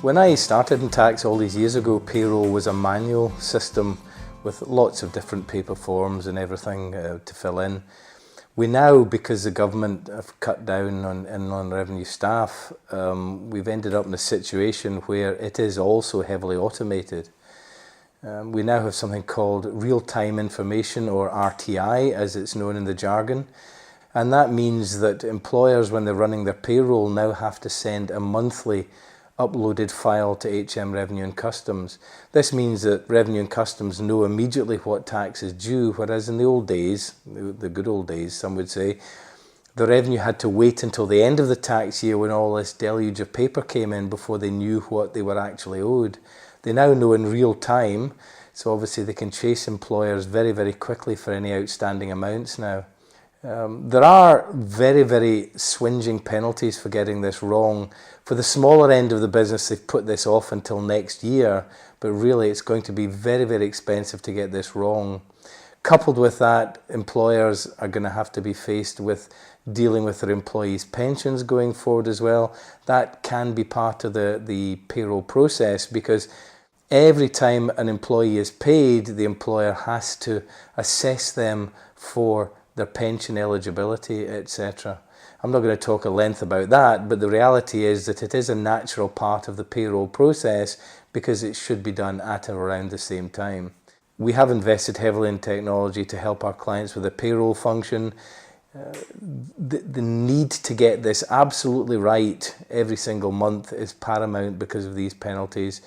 When I started in tax all these years ago, payroll was a manual system with lots of different paper forms and everything to fill in. We now, because the government have cut down on non-revenue staff, we've ended up in a situation where it is also heavily automated. We now have something called real-time information, or RTI as it's known in the jargon. And that means that employers, when they're running their payroll, now have to send a monthly uploaded file to HM Revenue and Customs. This means that Revenue and Customs know immediately what tax is due, whereas in the old days, the good old days, some would say, the Revenue had to wait until the end of the tax year when all this deluge of paper came in before they knew what they were actually owed. They now know in real time, so obviously they can chase employers very, very quickly for any outstanding amounts now. There are very, very swinging penalties for getting this wrong. For the smaller end of the business, they've put this off until next year, but really it's going to be very, very expensive to get this wrong. Coupled with that, employers are going to have to be faced with dealing with their employees' pensions going forward as well. That can be part of the payroll process, because every time an employee is paid, the employer has to assess them for their pension eligibility, etc. I'm not going to talk at length about that, but the reality is that it is a natural part of the payroll process because it should be done at or around the same time. We have invested heavily in technology to help our clients with the payroll function. The need to get this absolutely right every single month is paramount because of these penalties.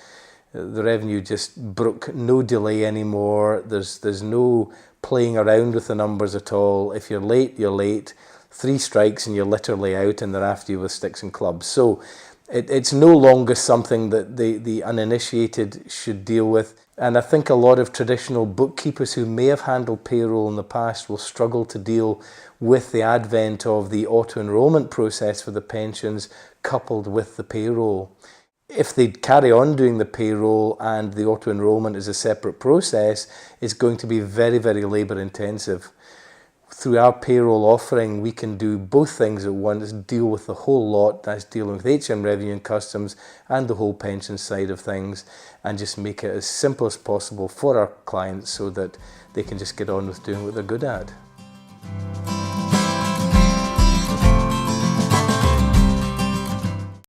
The Revenue just brook no delay anymore. There's no playing around with the numbers at all. If you're late, you're late. 3 strikes and you're literally out, and they're after you with sticks and clubs. So it's no longer something that the uninitiated should deal with. And I think a lot of traditional bookkeepers who may have handled payroll in the past will struggle to deal with the advent of the auto-enrollment process for the pensions coupled with the payroll. If they carry on doing the payroll and the auto-enrollment is a separate process, it's going to be very, very labour intensive. Through our payroll offering, we can do both things at once, deal with the whole lot, that's dealing with HM Revenue and Customs and the whole pension side of things, and just make it as simple as possible for our clients so that they can just get on with doing what they're good at.